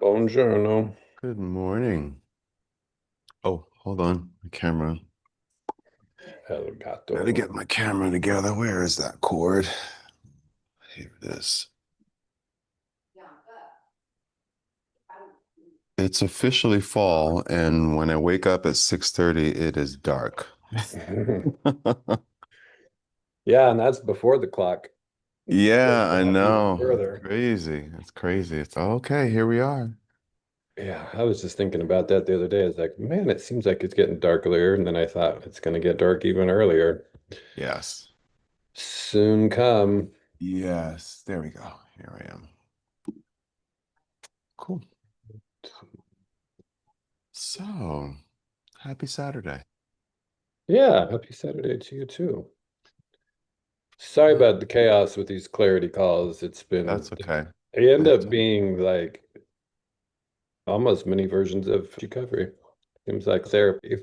Buongiorno. Good morning. Oh, hold on. My camera. El gato. Gotta get my camera together. Where is that cord? Here it is. It's officially fall, and when I wake up at 6:30, it is dark. Yeah, and that's before the clock goes Yeah, I back even know. It's further. crazy. It's crazy. It's okay. Here we are. Yeah, I was just thinking about that the other day. It's like, man, it seems like it's getting dark earlier, and then I thought it's going to get dark even earlier. Yes. Soon come. Yes. There we go. Here I am. Cool. So, happy Saturday. Yeah, happy Saturday to you too. Sorry about the chaos with these clarity calls. It's been, That's okay. they end That's up being like almost mini versions of Qicovery. Seems like therapy.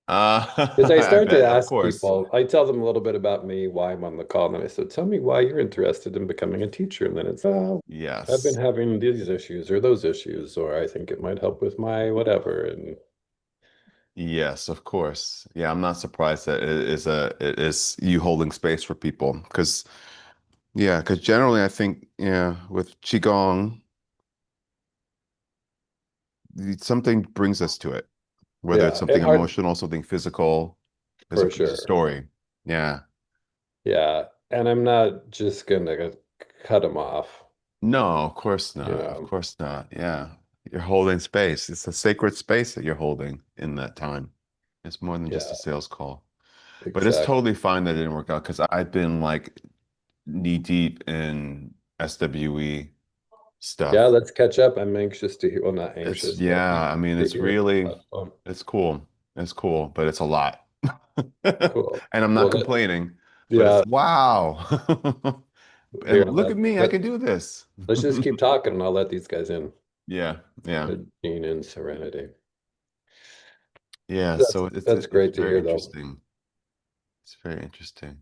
Because I I start to bet, of ask course. people, I tell them a little bit about me, why I'm on the call, and then I said, tell me why you're interested in becoming a teacher. And then it's, oh, I've been Yes. having these issues or those issues, or I think it might help with my whatever. And Yes, of course. Yeah, I'm not surprised that it is you holding space for people because generally I think with Qigong something brings us to it, whether it's yeah, and something hard emotional, something physical. for There's a sure. story. Yeah. Yeah. And I'm not just gonna cut them off, No, of course you not. Of know. course not. Yeah. You're holding space. It's a sacred space that you're holding in that time. It's more than just a Yeah, sales call. But it's exactly. totally fine that it didn't work out because I've been like knee deep in SWE Yeah, stuff. let's catch up. I'm anxious to hear, well, not It's anxious, but yeah, I mean to it's hear really about fun. it's cool. It's cool, but it's a lot. Cool. And I'm not Well, complaining, but yeah, it's wow. here, And look at me, I can do this. let's just keep talking and I'll let these guys in. Yeah, yeah. Gene and Serenity. Yeah, That's so it's that's it's great to very hear though. interesting. It's very interesting.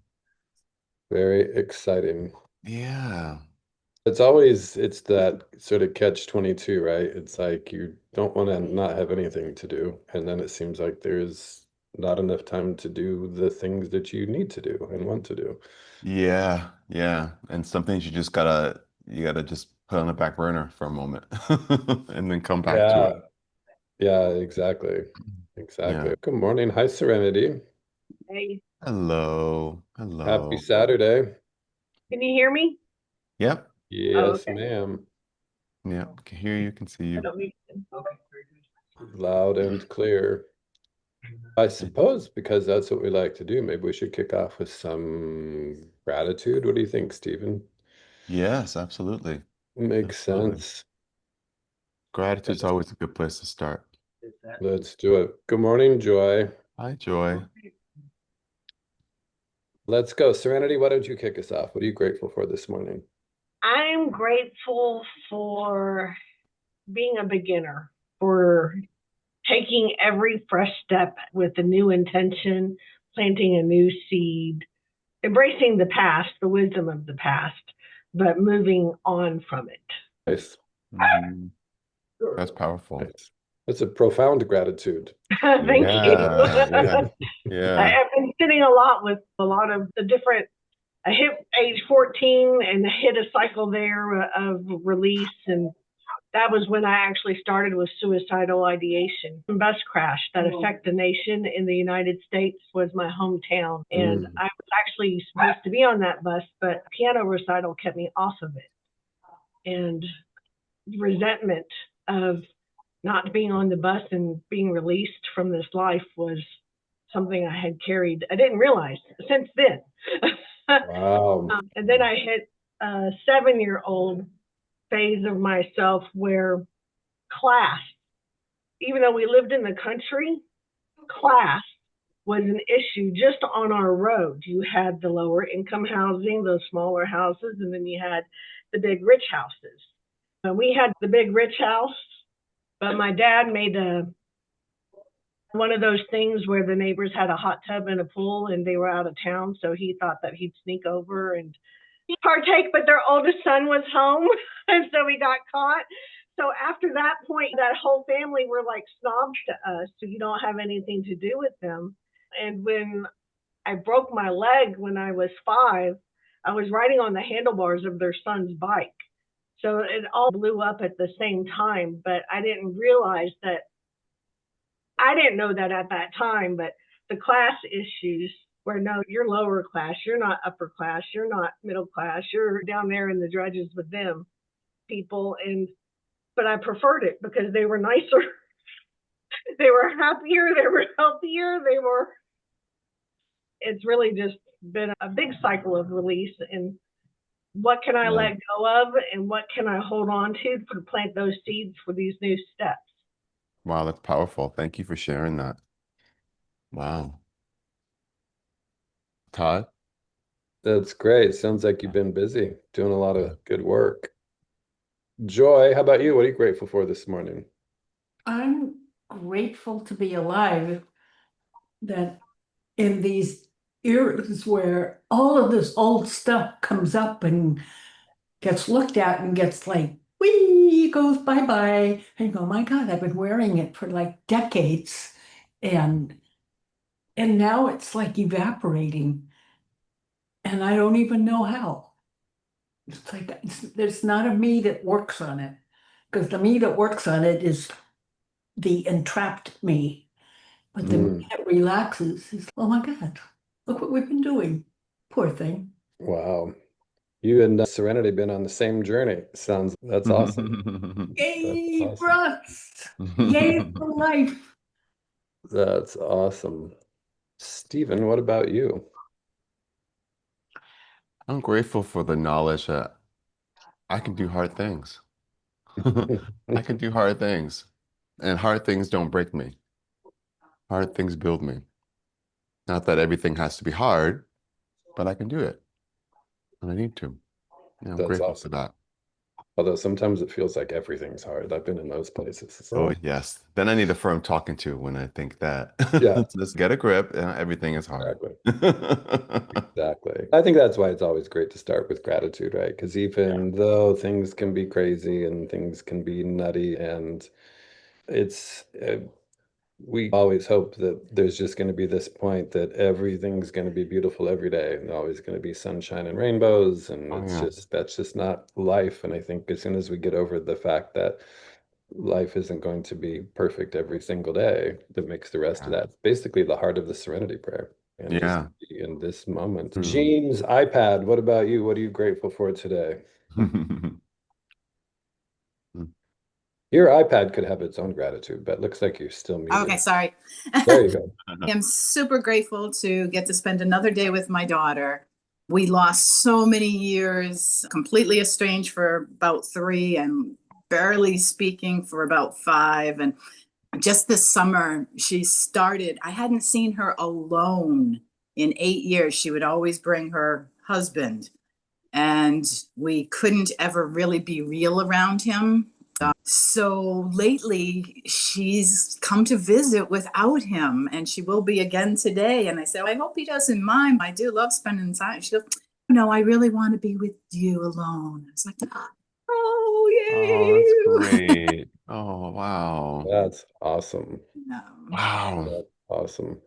Very exciting. Yeah. It's that sort of catch 22, right? It's like you don't want to not have anything to do. And then it seems like there's not enough time to do the things that you need to do and want to do. Yeah, yeah. And some things you gotta just put on the back burner for a moment and then come back to it. Yeah, yeah, exactly. Yeah. Exactly. Good morning. Hi, Serenity. Hey, Hello. Happy Hello. Saturday. can you hear me? Yep. Oh, Yes, okay. ma'am. Yep. Can hear you, can see I you. don't need to. Okay, very Loud and clear. I suppose because that's what we like to do, maybe we should kick off with some gratitude. What do you think, Stephen? Yes, absolutely. Makes Absolutely. sense. Gratitude's always a good place to start. good. Is that Let's do it. Good morning, Joy. Hi, Joy. okay? Let's go. Serenity, why don't you kick us off? What are you grateful for this morning? I'm grateful for being a beginner, for taking every fresh step with a new intention, planting a new seed, embracing the past, the wisdom of the past, but moving on from it. Nice. Mhm. That's powerful. Nice. That's a profound gratitude. Thank you. Yeah, yeah, yeah. I've been sitting a lot with a lot of the different. I hit age 14 and hit a cycle there of release, and that was when I actually started with suicidal ideation. A bus crash that affected the nation in the United States was my hometown, and Mm. I was actually supposed to be on that bus, but piano recital kept me off of it. And resentment of not being on the bus and being released from this life was something I had carried. I didn't realize since then. Wow. And then I hit a 7-year-old phase of myself where class, even though we lived in the country, class was an issue just on our road. You had the lower income housing, those smaller houses, and then you had the big rich houses. We had the big rich house, but my dad made one of those things where the neighbors had a hot tub and a pool and they were out of town. So he thought that he'd sneak over and partake, but their oldest son was home, and so we got caught. So after that point, that whole family were like snobs to us. So you don't have anything to do with them. And when I broke my leg when I was 5, I was riding on the handlebars of their son's bike. So it all blew up at the same time, but I didn't realize that. I didn't know that at that time, but the class issues where no, you're lower class, you're not upper class, you're not middle class, you're down there in the dredges with them people. And but I preferred it because they were nicer. They were happier, they were healthier, they were. It's really just been a big cycle of release, and what can I let go of and what can I hold on to plant those seeds for these new steps. Wow, that's powerful. Thank you for sharing that. Wow. Todd? That's great. Sounds like you've been busy doing a lot of good work. Joy, how about you? What are you grateful for this morning? I'm grateful to be alive, that in these eras where all of this old stuff comes up and gets looked at and gets like, wee, goes bye-bye. And you go, my God, I've been wearing it for like decades. And now it's like evaporating. And I don't even know how. It's like, there's not a me that works on it. Because the me that works on it is the entrapped me. But the me that relaxes is, oh my God, look what we've been doing. Poor thing. Wow. You and Serenity been on the same journey. That's awesome. Yay That's for awesome. us. Yay for life. That's awesome. Stephen, what about you? I'm grateful for the knowledge that I can do hard things. I can do hard things, and hard things don't break me. Hard things build me. Not that everything has to be hard, but I can do it, and I need to. Yeah, I'm That's grateful for awesome. that. Although sometimes it feels like everything's hard. I've been in those places. Oh, yes. Then I need a firm talking to when I think that. Yeah, Just get a grip, and everything is hard. exactly. Exactly. I think that's why it's always great to start with gratitude, right? Because even though things can be crazy and things can be nutty, and it's we always hope that there's just going to be this point that everything's going to be beautiful every day and always going to be sunshine and rainbows, and Oh, it's yeah. just that's just not life. And I think as soon as we get over the fact that life isn't going to be perfect every single day, that makes the rest of Yeah. that basically the heart of the serenity prayer, and just Yeah. be in this moment. True. Jean's iPad, what about you? What are you grateful for today? Your iPad could have its own gratitude, but it looks like you're still muted. Okay, sorry. There you go. I'm super grateful to get to spend another day with my daughter. We lost so many years, completely estranged for about 3 and barely speaking for about 5. And just this summer, I hadn't seen her alone in 8 years. She would always bring her husband, and we couldn't ever really be real around him. So lately, she's come to visit without him, and she will be again today. And I said, I hope he doesn't mind. I do love spending time. She goes, no, I really want to be with you alone. I was like, oh, Oh, that's yay. great. Oh, wow. That's awesome. No. Wow. That's awesome.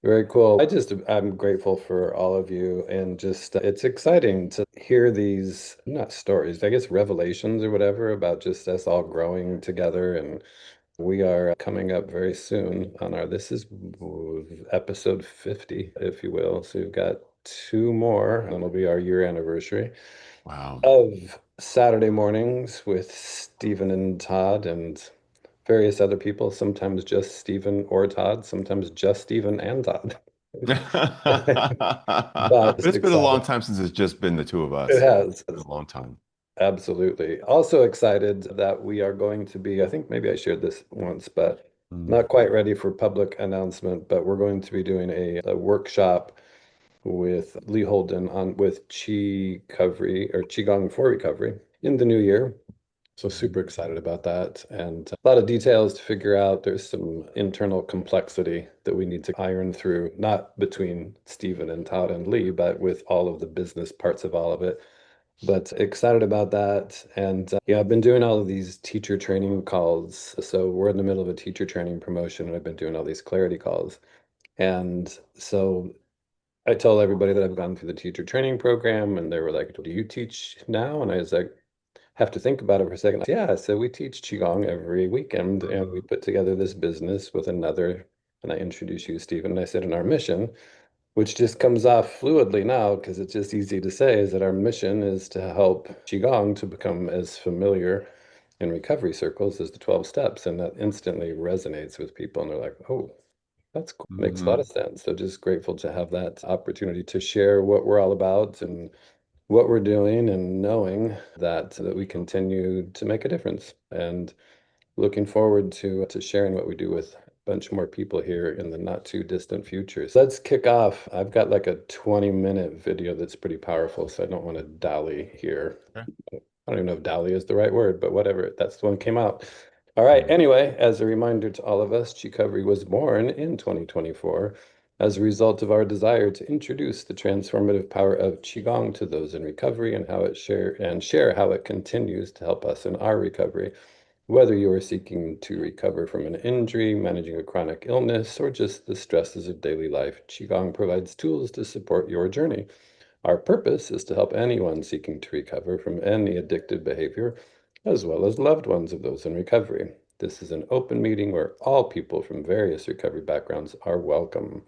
Very cool. I'm grateful for all of you, and just it's exciting to hear these, not stories, I guess revelations or whatever, about just us all growing together. And we are coming up very soon on this is episode 50, if you will. So we've got 2 more, and it'll be our year anniversary Wow. of Saturday mornings with Stephen and Todd and various other people, sometimes just Stephen or Todd, sometimes just Stephen and Todd. But It's been a long time since it's just been the two of us. It has. It's been a long time. Absolutely. Also excited that we are going to be, I think maybe I shared this once, but not quite ready for public announcement, but we're going to be doing a workshop with Lee Holden with Qicovery or Qigong for Recovery in the new year. So super excited about that, and a lot of details to figure out. There's some internal complexity that we need to iron through, not between Stephen and Todd and Lee, but with all of the business parts of all of it. But excited about that. And yeah, I've been doing all of these teacher training calls. So we're in the middle of a teacher training promotion, and I've been doing all these clarity calls. And so I told everybody that I've gone through the teacher training program, and they were like, "Do you teach now?" And I was like, have to think about it for a second. Yeah, so we teach Qigong every weekend, and we put together this business with another. And I introduced you, Stephen, and I said, in our mission, which just comes off fluidly now because it's just easy to say, is that our mission is to help Qigong to become as familiar in recovery circles as the 12 steps. And that instantly resonates with people. And they're like, oh, that's cool. Makes a lot of sense. So just grateful to have that opportunity to share what we're all about and what we're doing, and knowing that we continue to make a difference, and looking forward to sharing what we do with a bunch more people here in the not too distant future. So let's kick off. I've got like a 20-minute video that's pretty powerful, so I don't want to dally here. Okay. I don't even know if dally is the right word, but whatever. That's the one that came out. All right. Anyway, as a reminder to all of us, Qicovery was born in 2024 as a result of our desire to introduce the transformative power of Qigong to those in recovery, and share how it continues to help us in our recovery. Whether you are seeking to recover from an injury, managing a chronic illness, or just the stresses of daily life, Qigong provides tools to support your journey. Our purpose is to help anyone seeking to recover from any addictive behavior, as well as loved ones of those in recovery. This is an open meeting where all people from various recovery backgrounds are welcome.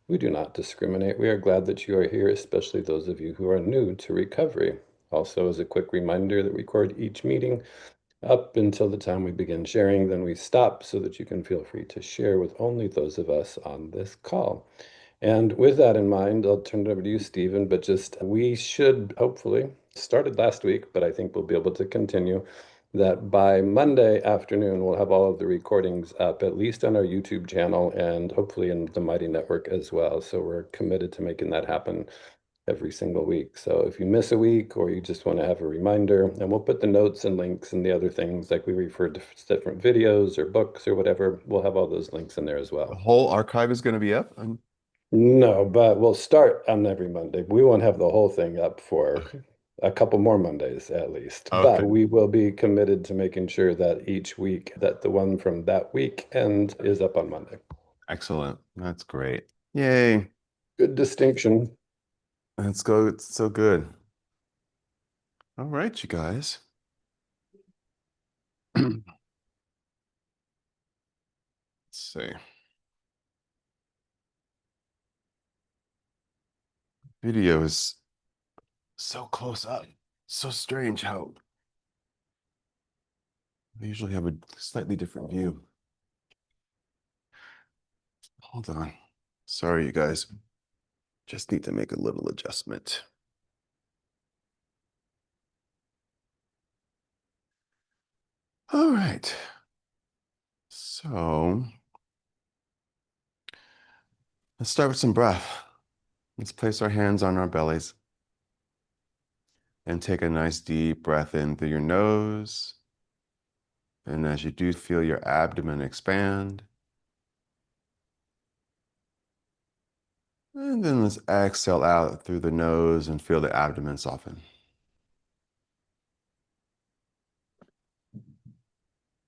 We do not discriminate. We are glad that you are here, especially those of you who are new to recovery. Also, as a quick reminder that we record each meeting up until the time we begin sharing, then we stop so that you can feel free to share with only those of us on this call. And with that in mind, I'll turn it over to you, Stephen. But just we should hopefully started last week, but I think we'll be able to continue that by Monday afternoon. We'll have all of the recordings up, at least on our YouTube channel, and hopefully in the Mighty Network as well. So we're committed to making that happen every single week. So if you miss a week, or you just want to have a reminder, and we'll put the notes and links and the other things, like we refer to different videos or books or whatever, we'll have all those links in there as The well. whole archive is going to be up? No, but we'll start on every Monday. We won't have the whole thing up for a couple more Mondays at least, Okay. but we will be committed to making sure that each week, that the one from that weekend is up on Monday. Excellent. That's great. Yay. Good distinction. Let's go. It's so good. All right, you guys. Let's see. Video is so close up. So strange how we usually have a slightly different view. Hold on. Sorry, you guys. Just need to make a little adjustment. All right. So let's start with some breath. Let's place our hands on our bellies and take a nice deep breath in through your nose. And as you do, feel your abdomen expand. And then let's exhale out through the nose and feel the abdomen soften.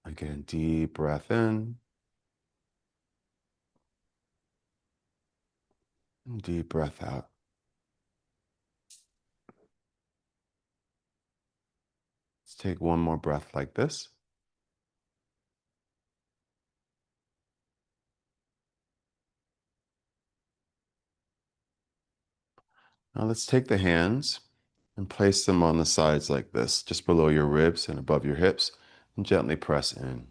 Again, deep breath in. And deep breath out. Let's take one more breath like this. Now let's take the hands and place them on the sides like this, just below your ribs and above your hips, and gently press in.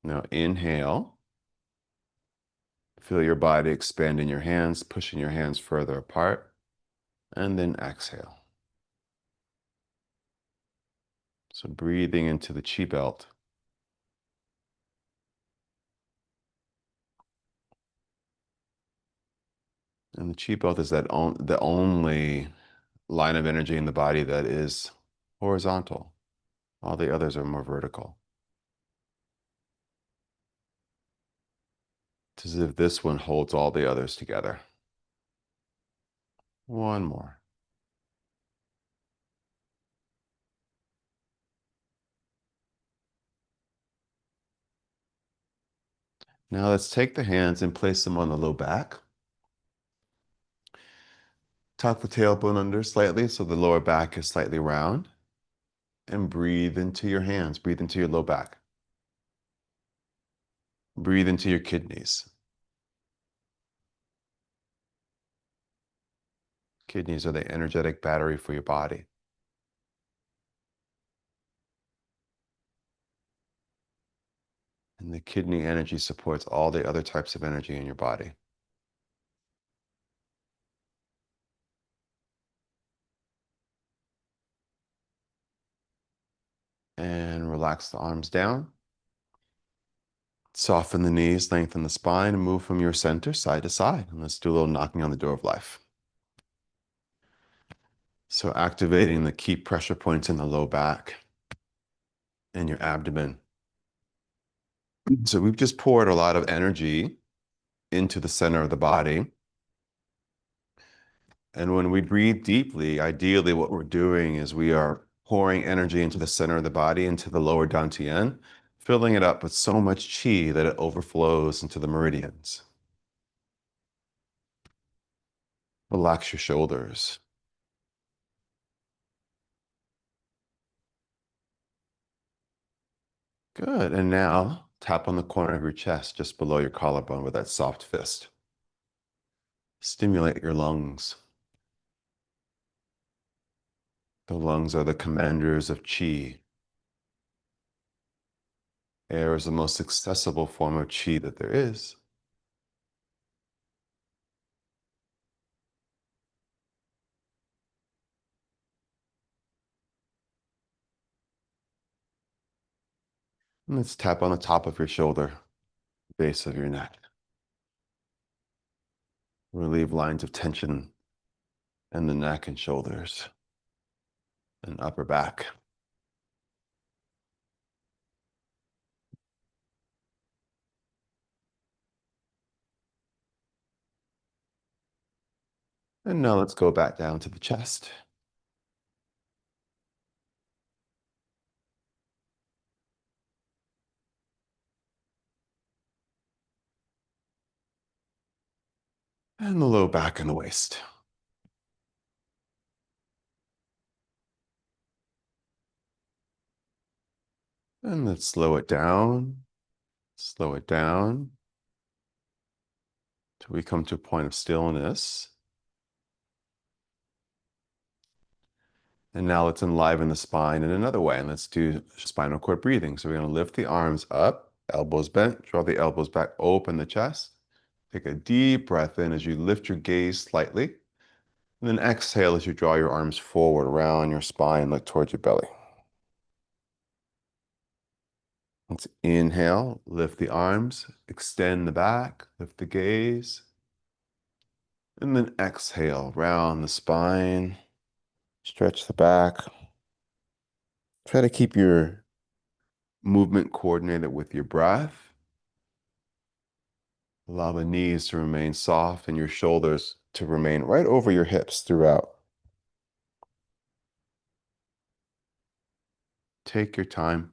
Now inhale. Feel your body expand in your hands, pushing your hands further apart, and then exhale. So breathing into the chi belt. And the chi belt is the only line of energy in the body that is horizontal. All the others are more vertical. It's as if this one holds all the others together. One more. Now let's take the hands and place them on the low back. Tuck the tailbone under slightly so the lower back is slightly round. And breathe into your hands. Breathe into your low back. Breathe into your kidneys. Kidneys are the energetic battery for your body. And the kidney energy supports all the other types of energy in your body. And relax the arms down. Soften the knees, lengthen the spine, and move from your center side to side. And let's do a little knocking on the door of life. So activating the key pressure points in the low back and your abdomen. So we've just poured a lot of energy into the center of the body. And when we breathe deeply, ideally what we're doing is we are pouring energy into the center of the body, into the lower dantian, filling it up with so much qi that it overflows into the meridians. Relax your shoulders. Good. And now tap on the corner of your chest just below your collarbone with that soft fist. Stimulate your lungs. The lungs are the commanders of qi. Air is the most accessible form of qi that there is. And let's tap on the top of your shoulder, base of your neck. Relieve lines of tension in the neck and shoulders and upper back. And now let's go back down to the chest. And the low back and the waist. And let's slow it down till we come to a point of stillness. And now let's enliven the spine in another way. And let's do spinal cord breathing. So we're going to lift the arms up, elbows bent, draw the elbows back, open the chest. Take a deep breath in as you lift your gaze slightly. And then exhale as you draw your arms forward around your spine, look towards your belly. Let's inhale, lift the arms, extend the back, lift the gaze. And then exhale, round the spine, stretch the back. Try to keep your movement coordinated with your breath. Allow the knees to remain soft and your shoulders to remain right over your hips throughout. Take your time.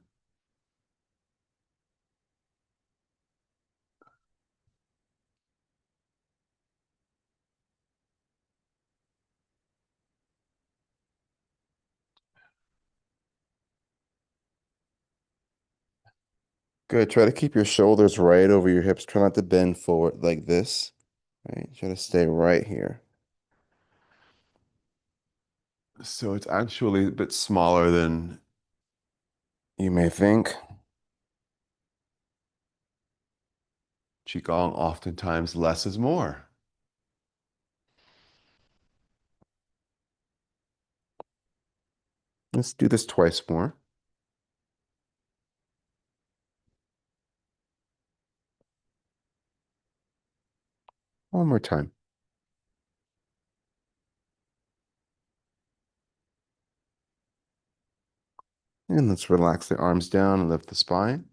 Good. Try to keep your shoulders right over your hips. Try not to bend forward like this. Right? Try to stay right here. So it's actually a bit smaller than you may think. Qigong, oftentimes less is more. Let's do this twice more. One more time. And let's relax the arms down and lift the spine.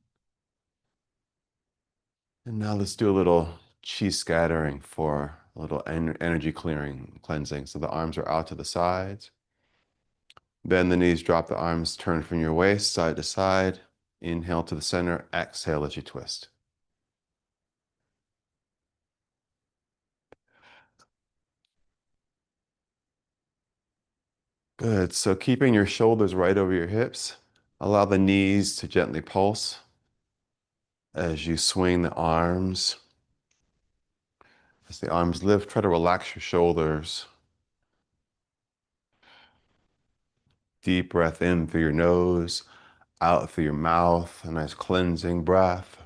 And now let's do a little chi scattering for a little energy clearing, cleansing. So the arms are out to the sides. Bend the knees, drop the arms, turn from your waist, side to side. Inhale to the center, exhale as you twist. Good. So keeping your shoulders right over your hips, allow the knees to gently pulse as you swing the arms. As the arms lift, try to relax your shoulders. Deep breath in through your nose, out through your mouth, a nice cleansing breath.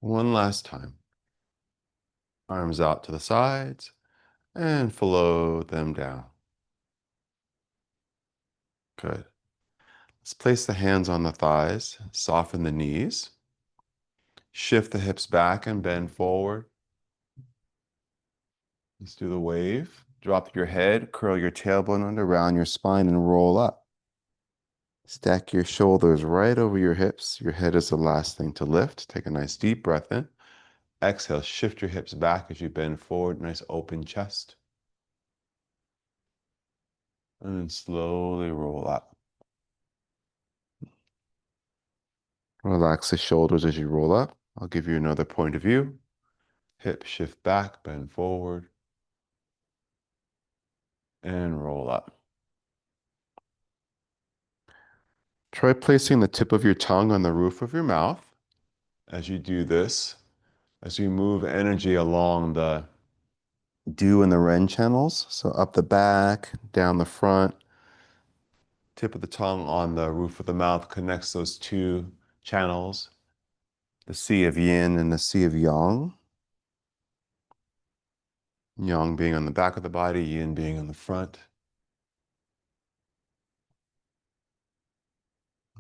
One last time. Arms out to the sides and float them down. Good. Let's place the hands on the thighs, soften the knees, shift the hips back and bend forward. Let's do the wave. Drop your head, curl your tailbone under, round your spine, and roll up. Stack your shoulders right over your hips. Your head is the last thing to lift. Take a nice deep breath in. Exhale, shift your hips back as you bend forward, nice open chest. And then slowly roll up. Relax the shoulders as you roll up. I'll give you another point of view. Hip shift back, bend forward, and roll up. Try placing the tip of your tongue on the roof of your mouth. As you do this, as you move energy along the do and the Ren channels, so up the back, down the front, tip of the tongue on the roof of the mouth connects those two channels, the Sea of Yin and the Sea of Yang. Yang being on the back of the body, Yin being on the front.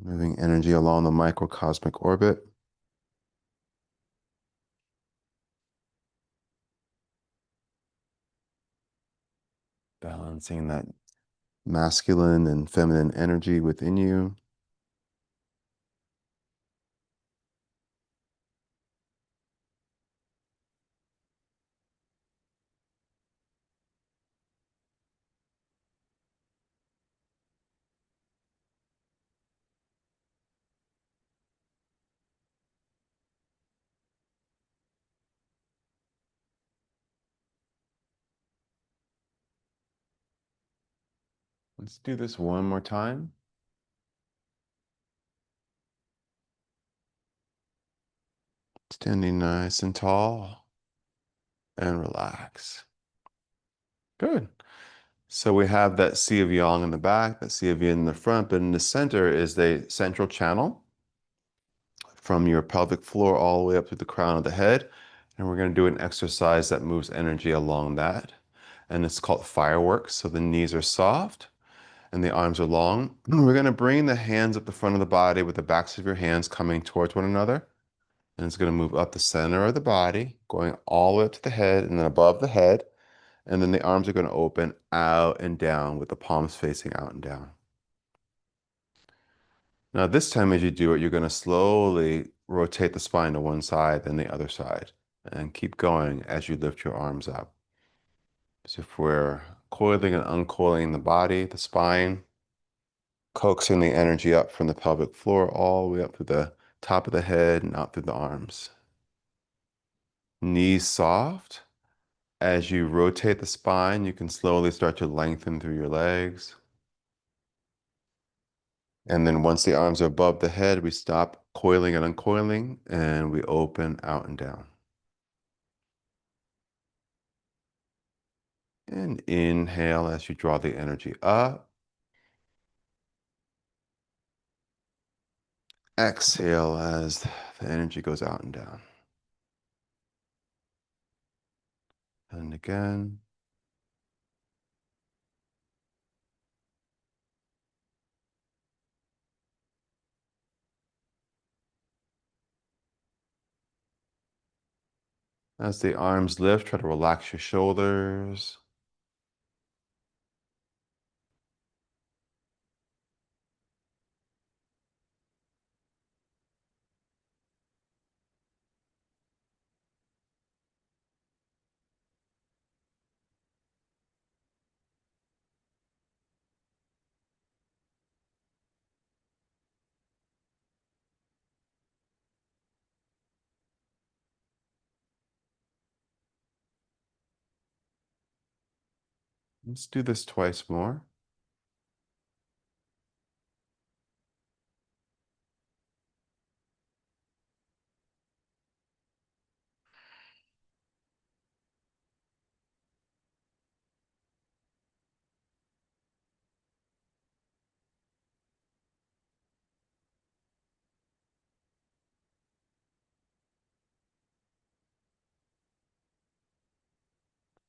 Moving energy along the microcosmic orbit. Balancing that masculine and feminine energy within you. Let's do this one more time. Standing nice and tall and relax. Good. So we have that Sea of Yang in the back, that Sea of Yin in the front, but in the center is the central channel from your pelvic floor all the way up to the crown of the head. And we're going to do an exercise that moves energy along that. And it's called fireworks. So the knees are soft and the arms are long. We're going to bring the hands up the front of the body with the backs of your hands coming towards one another. And it's going to move up the center of the body, going all the way up to the head and then above the head. And then the arms are going to open out and down with the palms facing out and down. Now, this time as you do it, you're going to slowly rotate the spine to one side, then the other side, and keep going as you lift your arms up. So if we're coiling and uncoiling the body, the spine, coaxing the energy up from the pelvic floor all the way up to the top of the head and out through the arms. Knees soft. As you rotate the spine, you can slowly start to lengthen through your legs. And then once the arms are above the head, we stop coiling and uncoiling, and we open out and down. And inhale as you draw the energy up. Exhale as the energy goes out and down. And again. As the arms lift, try to relax your shoulders. Let's do this twice more.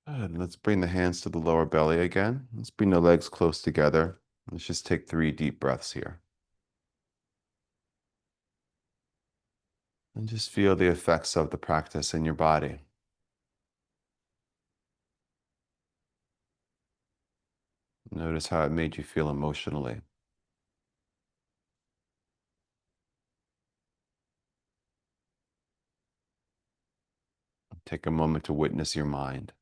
Good. Let's bring the hands to the lower belly again. Let's bring the legs close together. Let's just take 3 deep breaths here. And just feel the effects of the practice in your body. Notice how it made you feel emotionally. Take a moment to witness your mind.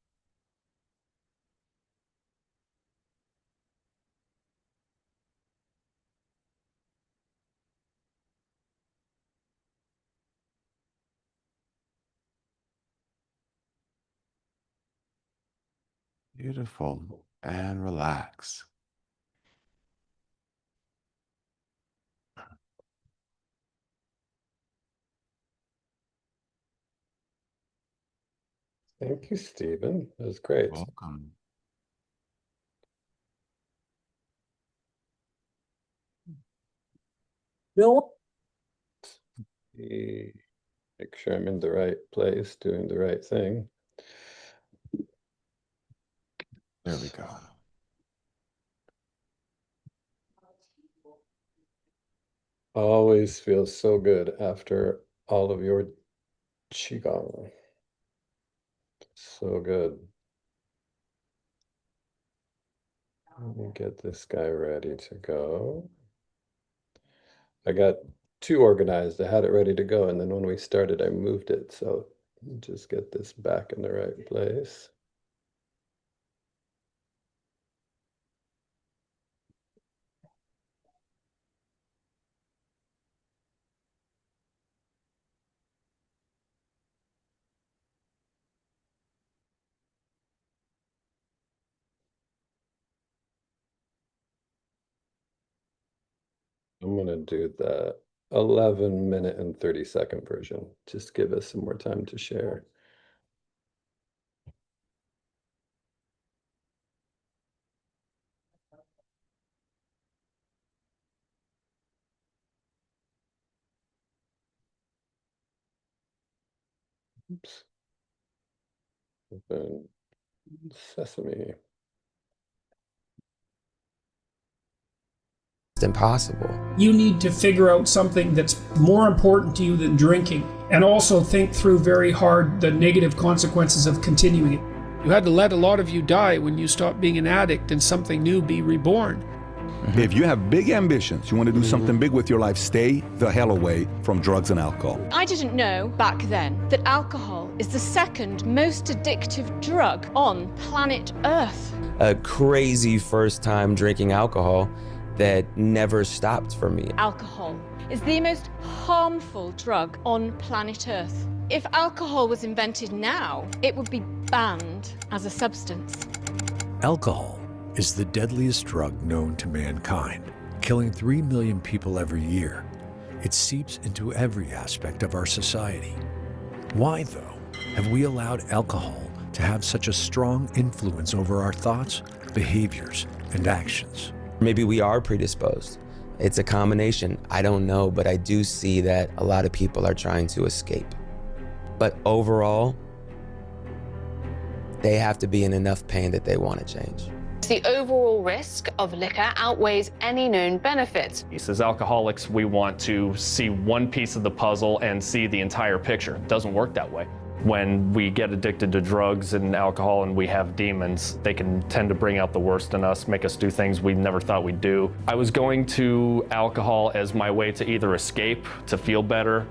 Beautiful. And relax. Thank you, Stephen. That was great. Welcome. Bill? Make sure I'm in the right place, doing the right thing. There we go. Always feels so good after all of your Qigong. So good. Let me get this guy ready to go. I got too organized. I had it ready to go, and then when we started, I moved it. So just get this back in the right place. I'm gonna do the 11-minute and 30-second version. Just give us some more time to share. Oops. Open Sesame. Impossible. You need to figure out something that's more important to you than drinking, and also think through very hard the negative consequences of continuing it. You had to let a lot of you die when you stopped being an addict and something new be reborn. If you have big ambitions, you want to do something big with your life, stay the hell away from drugs and alcohol. I didn't know back then that alcohol is the second most addictive drug on planet Earth. A crazy first time drinking alcohol that never stopped for me. Alcohol is the most harmful drug on planet Earth. If alcohol was invented now, it would be banned as a substance. Alcohol is the deadliest drug known to mankind, killing 3 million people every year. It seeps into every aspect of our society. Why, though, have we allowed alcohol to have such a strong influence over our thoughts, behaviors, and actions? Maybe we are predisposed It's a combination. I don't know, but I do see that a lot of people are trying to escape. But overall, they have to be in enough pain that they want to change. The overall risk of liquor outweighs any known benefits. As alcoholics, we want to see one piece of the puzzle and see the entire picture. It doesn't work that way. When we get addicted to drugs and alcohol and we have demons, they can tend to bring out the worst in us, make us do things we never thought we'd do. I was going to alcohol as my way to either escape, to feel better,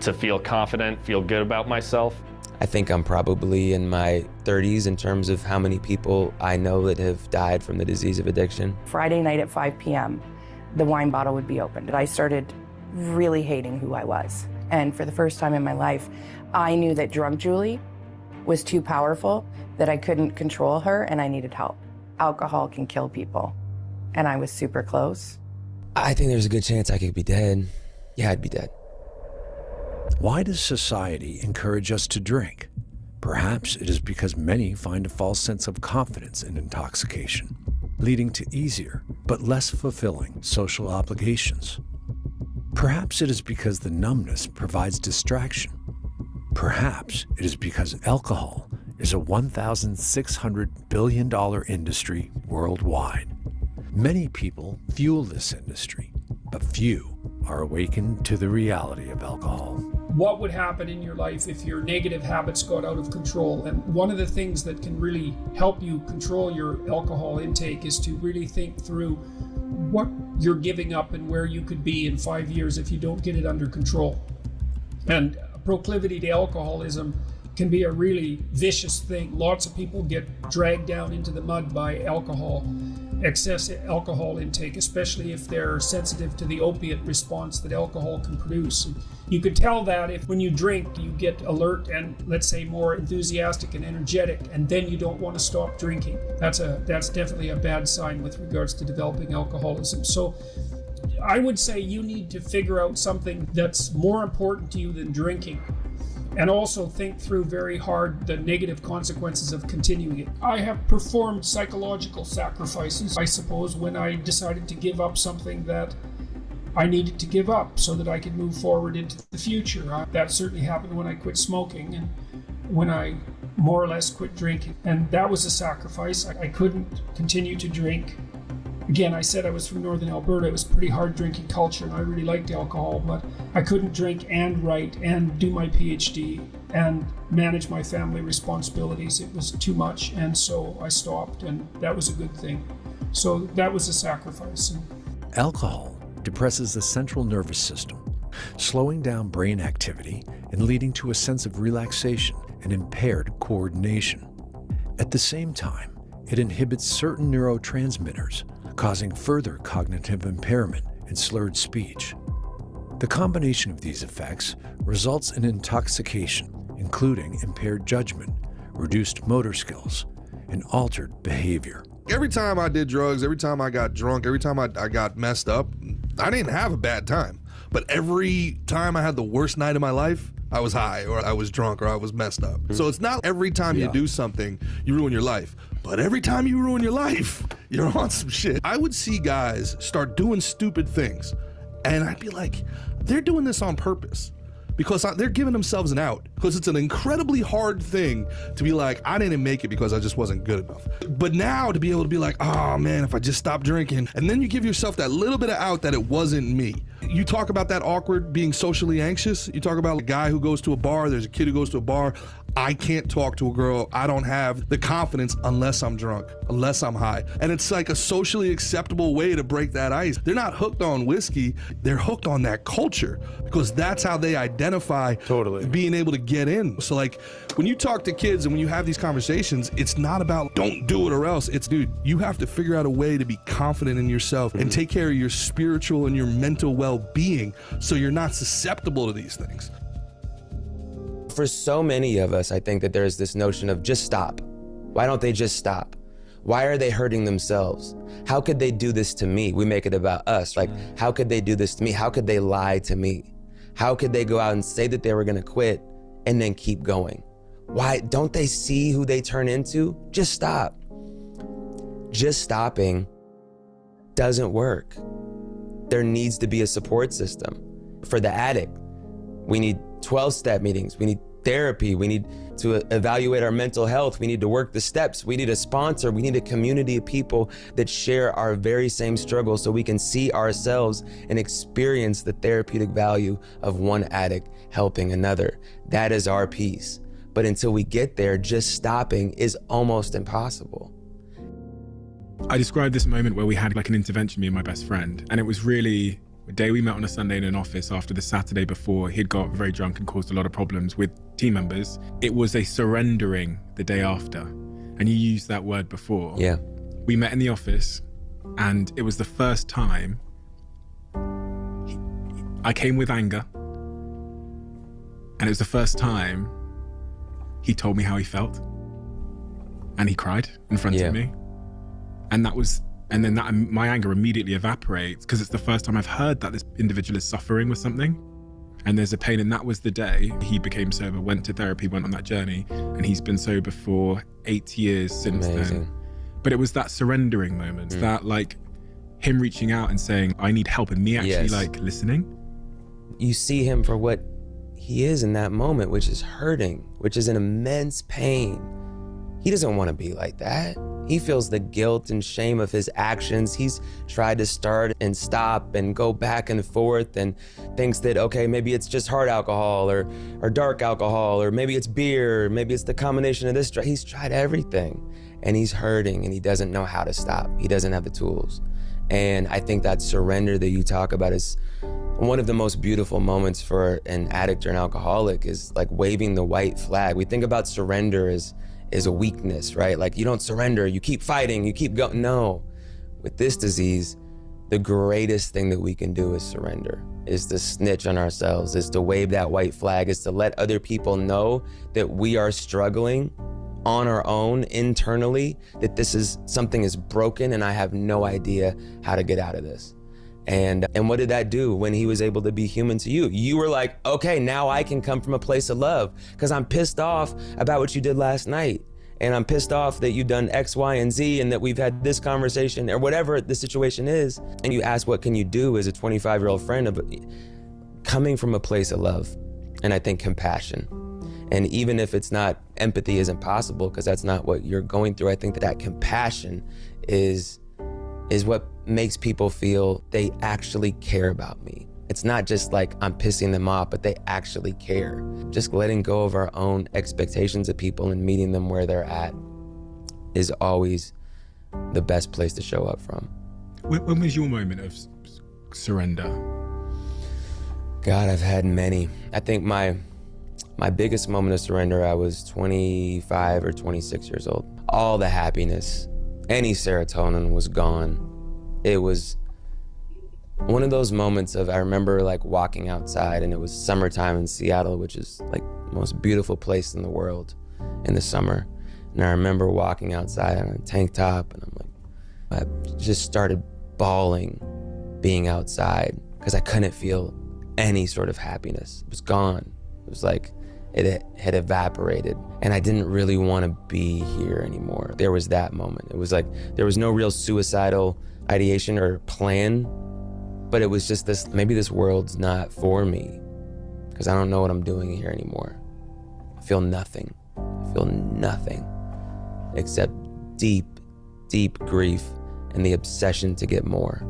to feel confident, feel good about myself. I think I'm probably in my 30s in terms of how many people I know that have died from the disease of addiction. Friday night at 5 p.m., the wine bottle would be opened. I started really hating who I was. And for the first time in my life, I knew that drunk Julie was too powerful, that I couldn't control her, and I needed help. Alcohol can kill people, and I was super close. I think there's a good chance I could be dead. Yeah, I'd be dead. Why does society encourage us to drink? Perhaps it is because many find a false sense of confidence in intoxication, leading to easier but less fulfilling social obligations. Perhaps it is because the numbness provides distraction. Perhaps it is because alcohol is a $1,600 billion industry worldwide. Many people fuel this industry, but few are awakened to the reality of alcohol. What would happen in your life if your negative habits got out of control? And one of the things that can really help you control your alcohol intake is to really think through what you're giving up and where you could be in 5 years if you don't get it under control. And proclivity to alcoholism can be a really vicious thing. Lots of people get dragged down into the mud by alcohol, excessive alcohol intake, especially if they're sensitive to the opiate response that alcohol can produce. And you could tell that if when you drink, you get alert and, let's say, more enthusiastic and energetic, and then you don't want to stop drinking. That's definitely a bad sign with regards to developing alcoholism. So I would say you need to figure out something that's more important to you than drinking, and also think through very hard the negative consequences of continuing it. I have performed psychological sacrifices, I suppose, when I decided to give up something that I needed to give up so that I could move forward into the future. That certainly happened when I quit smoking and when I more or less quit drinking. And that was a sacrifice. I couldn't continue to drink. Again, I said I was from Northern Alberta. It was pretty hard drinking culture, and I really liked alcohol, but I couldn't drink and write and do my PhD and manage my family responsibilities. It was too much, and so I stopped, and that was a good thing. So that was a sacrifice. Alcohol depresses the central nervous system, slowing down brain activity and leading to a sense of relaxation and impaired coordination. At the same time, it inhibits certain neurotransmitters, causing further cognitive impairment and slurred speech. The combination of these effects results in intoxication, including impaired judgment, reduced motor skills, and altered behavior. Every time I did drugs, every time I got drunk, every time I got messed up, I didn't have a bad time. But every time I had the worst night of my life, I was high or I was drunk or I was messed up. So it's not every time you do something, you ruin your life. But every time you ruin your life, you're on some shit. I would see guys start doing stupid things, and I'd be like, they're doing this on purpose. Because they're giving themselves an out. Because it's an incredibly hard thing to be like, I didn't make it because I just wasn't good enough. But now to be able to be like, oh man, if I just stop drinking, and then you give yourself that little bit of out that it wasn't me. You talk about that awkward being socially anxious. You talk about a guy who goes to a bar, there's a kid who goes to a bar. I can't talk to a girl. I don't have the confidence unless I'm drunk, unless I'm high. And it's like a socially acceptable way to break that ice. They're not hooked on whiskey. They're hooked on that culture because that's how they identify being able to get in. So like when you talk to kids and when you have these conversations, it's not about don't do it or else. It's, dude, you have to figure out a way to be confident in yourself and take care of your spiritual and your mental well-being so you're not susceptible to these things. For so many of us, I think that there's this notion of just stop. Why don't they just stop? Why are they hurting themselves? How could they do this to me? We make it about us. Like, how could they do this to me? How could they lie to me? How could they go out and say that they were gonna quit and then keep going? Why don't they see who they turn into? Just stop. Just stopping doesn't work. There needs to be a support system. For the addict, we need 12-step meetings. We need therapy. We need to evaluate our mental health. We need to work the steps. We need a sponsor. We need a community of people that share our very same struggle so we can see ourselves and experience the therapeutic value of one addict helping another. That is our piece. But until we get there, just stopping is almost impossible. I described this moment where we had like an intervention, me and my best friend, and it was really a day we met on a Sunday in an office after the Saturday before he'd got very drunk and caused a lot of problems with team members. It was a surrendering the day after, and you used that word before. Yeah. We met in the office, and it was the first time I came with anger, and it was the first time he told me how he felt, and he cried in front of me. And then my anger immediately evaporates because it's the first time I've heard that this individual is suffering with something and there's a pain. And that was the day he became sober, went to therapy, went on that journey, and he's been sober for 8 years since then. But it was that surrendering moment, that like him reaching out and saying, I need help, and me actually like listening. You see him for what he is in that moment, which is hurting, which is an immense pain. He doesn't want to be like that. He feels the guilt and shame of his actions. He's tried to start and stop and go back and forth and thinks that, okay, maybe it's just hard alcohol or dark alcohol, or maybe it's beer, maybe it's the combination of this. He's tried everything and he's hurting and he doesn't know how to stop. He doesn't have the tools. And I think that surrender that you talk about is one of the most beautiful moments for an addict or an alcoholic, is like waving the white flag. We think about surrender as a weakness, right? Like you don't surrender, you keep fighting, you keep going. No, with this disease, the greatest thing that we can do is surrender, is to snitch on ourselves, is to wave that white flag, is to let other people know that we are struggling on our own internally, that this is something is broken and I have no idea how to get out of this. And what did that do when he was able to be human to you? You were like, okay, now I can come from a place of love because I'm pissed off about what you did last night. And I'm pissed off that you've done X, Y, and Z, and that we've had this conversation or whatever the situation is. And you ask, what can you do as a 25-year-old friend of coming from a place of love? And I think compassion. And even if it's not, empathy isn't possible because that's not what you're going through. I think that compassion is what makes people feel they actually care about me. It's not just like I'm pissing them off, but they actually care. Just letting go of our own expectations of people and meeting them where they're at is always the best place to show up from. When was your moment of surrender? God, I've had many. I think my biggest moment of surrender, I was 25 or 26 years old. All the happiness, any serotonin was gone. It was one of those moments of, I remember like walking outside, and it was summertime in Seattle, which is like the most beautiful place in the world in the summer. And I remember walking outside in a tank top, and I just started bawling being outside because I couldn't feel any sort of happiness. It was gone. It was like it had evaporated, and I didn't really want to be here anymore. There was that moment. It was like there was no real suicidal ideation or plan, but it was just this, maybe this world's not for me because I don't know what I'm doing here anymore. I feel nothing. I feel nothing except deep, deep grief and the obsession to get more.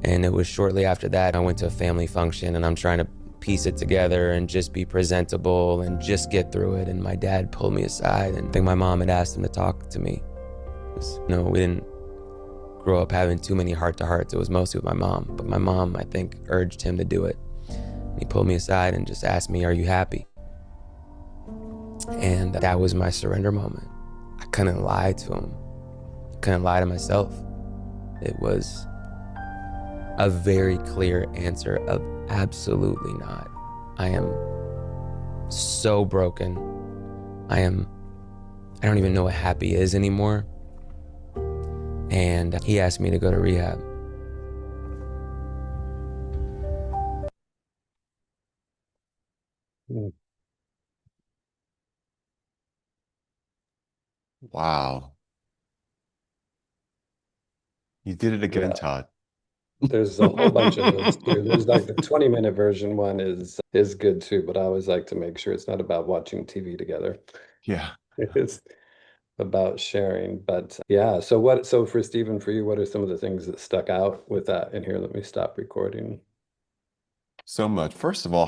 And it was shortly after that I went to a family function, and I'm trying to piece it together and just be presentable and just get through it. And my dad pulled me aside, and I think my mom had asked him to talk to me. We didn't grow up having too many heart-to-hearts. It was mostly with my mom, but my mom, I think, urged him to do it. He pulled me aside and just asked me, are you happy? And that was my surrender moment. I couldn't lie to him. I couldn't lie to myself. It was a very clear answer of absolutely not. I am so broken. I don't even know what happy is anymore. And he asked me to go to rehab. Wow. You did it again, Todd. There's a whole bunch of those too. There's like the 20-minute version one is good too, but I always like to make sure it's not about watching TV together. Yeah. It's about sharing. But yeah, so for Stephen, for you, what are some of the things that stuck out with that? And here, let me stop recording. So much. First of all,